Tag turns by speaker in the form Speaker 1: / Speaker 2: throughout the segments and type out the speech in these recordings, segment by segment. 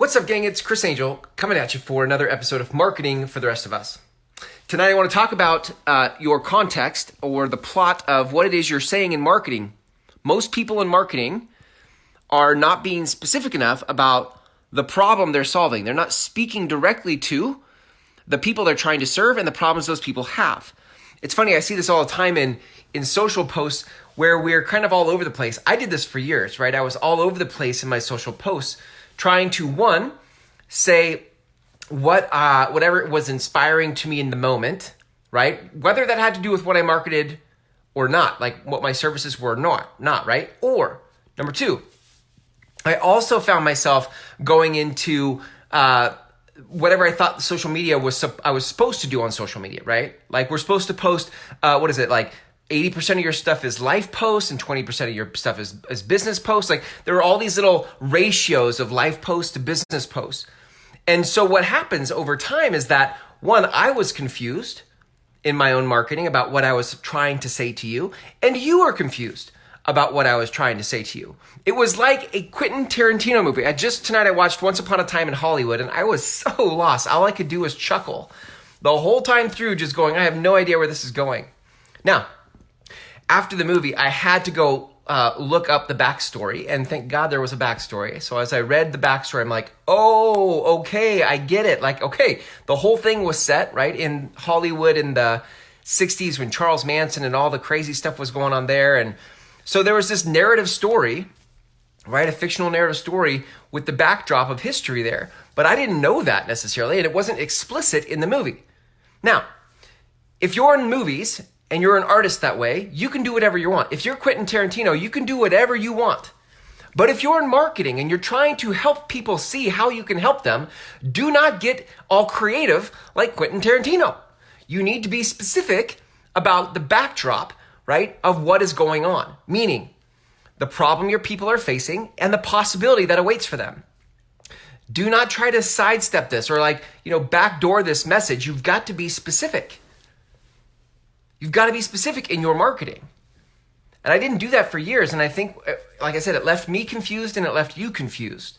Speaker 1: What's up, gang? It's Chris Angel coming at you for another episode of Marketing for the Rest of Us. Tonight, I want to talk about your context or the plot of what it is you're saying in marketing. Most people in marketing are not being specific enough about the problem they're solving. They're not speaking directly to the people they're trying to serve and the problems those people have. It's funny, I see this all the time in social posts where we're kind of all over the place. I did this for years, right? I was all over the place in my social posts trying to, one, say whatever was inspiring to me in the moment, right? Whether that had to do with what I marketed or not, like what my services were or not, right? Or, number two, I also found myself going into whatever I thought social media I was supposed to do on social media, right? Like we're supposed to post, 80% of your stuff is life posts and 20% of your stuff is business posts. Like there are all these little ratios of life posts to business posts. And so what happens over time is that, one, I was confused in my own marketing about what I was trying to say to you, and you are confused about what I was trying to say to you. It was like a Quentin Tarantino movie. Tonight I watched Once Upon a Time in Hollywood, and I was so lost. All I could do was chuckle the whole time through, just going, I have no idea where this is going. Now, after the movie, I had to go look up the backstory, and thank God there was a backstory. So as I read the backstory, I'm like, oh, okay, I get it. Like, okay, the whole thing was set, right, in Hollywood in the 60s when Charles Manson and all the crazy stuff was going on there. And so there was this narrative story, right, a fictional narrative story with the backdrop of history there. But I didn't know that necessarily, and it wasn't explicit in the movie. Now, if you're in movies and you're an artist that way, you can do whatever you want. If you're Quentin Tarantino, you can do whatever you want. But if you're in marketing and you're trying to help people see how you can help them, do not get all creative like Quentin Tarantino. You need to be specific about the backdrop, right, of what is going on. Meaning, the problem your people are facing and the possibility that awaits for them. Do not try to sidestep this or backdoor this message. You've got to be specific. You've got to be specific in your marketing. And I didn't do that for years. And I think, like I said, it left me confused and it left you confused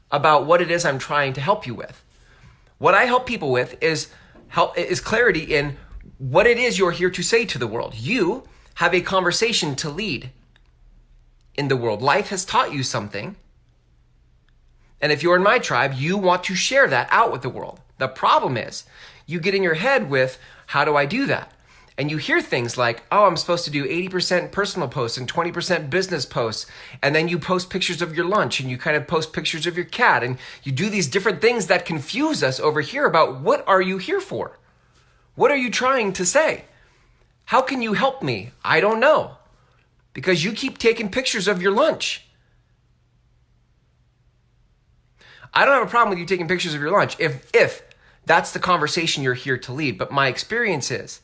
Speaker 1: about what it is I'm trying to help you with. What I help people with is clarity in what it is you're here to say to the world. You have a conversation to lead in the world. Life has taught you something. And if you're in my tribe, you want to share that out with the world. The problem is you get in your head with, how do I do that? And you hear things like, oh, I'm supposed to do 80% personal posts and 20% business posts. And then you post pictures of your lunch and you kind of post pictures of your cat. And you do these different things that confuse us over here about what are you here for? What are you trying to say? How can you help me? I don't know. Because you keep taking pictures of your lunch. I don't have a problem with you taking pictures of your lunch if that's the conversation you're here to lead. But my experience is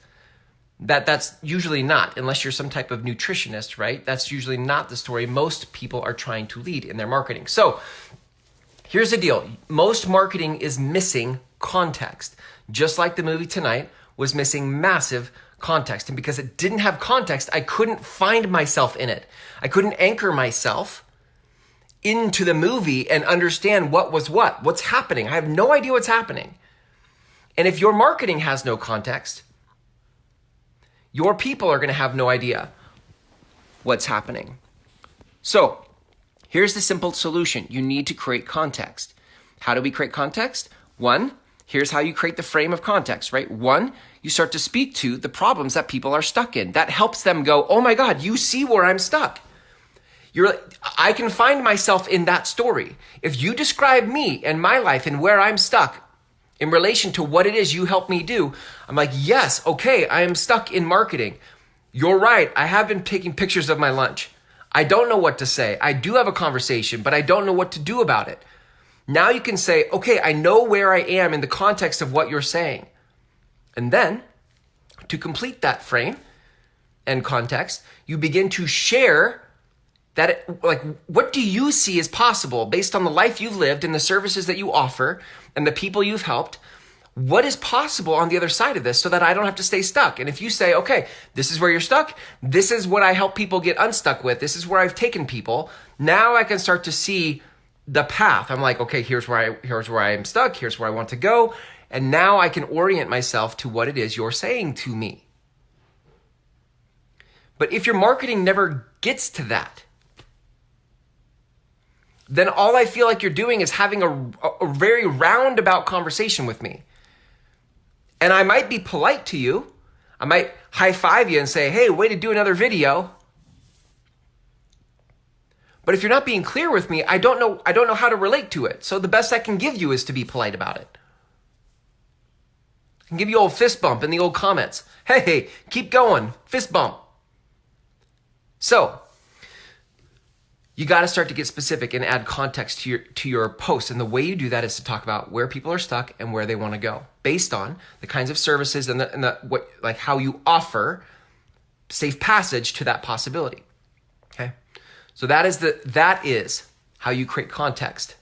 Speaker 1: that's usually not, unless you're some type of nutritionist, right? That's usually not the story most people are trying to lead in their marketing. So here's the deal. Most marketing is missing context, just like the movie tonight was missing massive context. And because it didn't have context, I couldn't find myself in it. I couldn't anchor myself into the movie and understand what's happening. I have no idea what's happening. And if your marketing has no context, your people are going to have no idea what's happening. So here's the simple solution. You need to create context. How do we create context? One, here's how you create the frame of context, right? One, you start to speak to the problems that people are stuck in. That helps them go, oh my God, you see where I'm stuck. I can find myself in that story. If you describe me and my life and where I'm stuck in relation to what it is you help me do, I'm like, yes, okay, I am stuck in marketing. You're right. I have been taking pictures of my lunch. I don't know what to say. I do have a conversation, but I don't know what to do about it. Now you can say, okay, I know where I am in the context of what you're saying. And then to complete that frame and context, you begin to share that, what do you see as possible based on the life you've lived and the services that you offer and the people you've helped? What is possible on the other side of this so that I don't have to stay stuck? And if you say, okay, this is where you're stuck. This is what I help people get unstuck with. This is where I've taken people. Now I can start to see the path. I'm like, okay, here's where I am stuck. Here's where I want to go. And now I can orient myself to what it is you're saying to me. But if your marketing never gets to that, then all I feel like you're doing is having a very roundabout conversation with me. And I might be polite to you. I might high five you and say, hey, way to do another video. But if you're not being clear with me, I don't know how to relate to it. So the best I can give you is to be polite about it. I can give you old fist bump in the old comments. Hey, keep going, fist bump. So you got to start to get specific and add context to your post. And the way you do that is to talk about where people are stuck and where they want to go based on the kinds of services and how you offer safe passage to that possibility. Okay. So that is how you create context.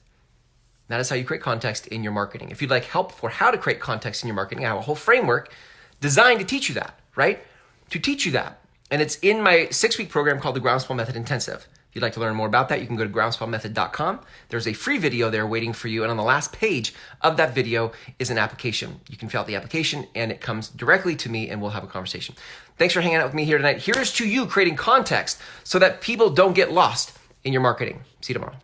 Speaker 1: That is how you create context in your marketing. If you'd like help for how to create context in your marketing, I have a whole framework designed to teach you that, right? To teach you that. And it's in my 6-week program called the Groundswell Method Intensive. If you'd like to learn more about that, you can go to groundswellmethod.com. There's a free video there waiting for you. And on the last page of that video is an application. You can fill out the application and it comes directly to me and we'll have a conversation. Thanks for hanging out with me here tonight. Here's to you creating context so that people don't get lost in your marketing. See you tomorrow.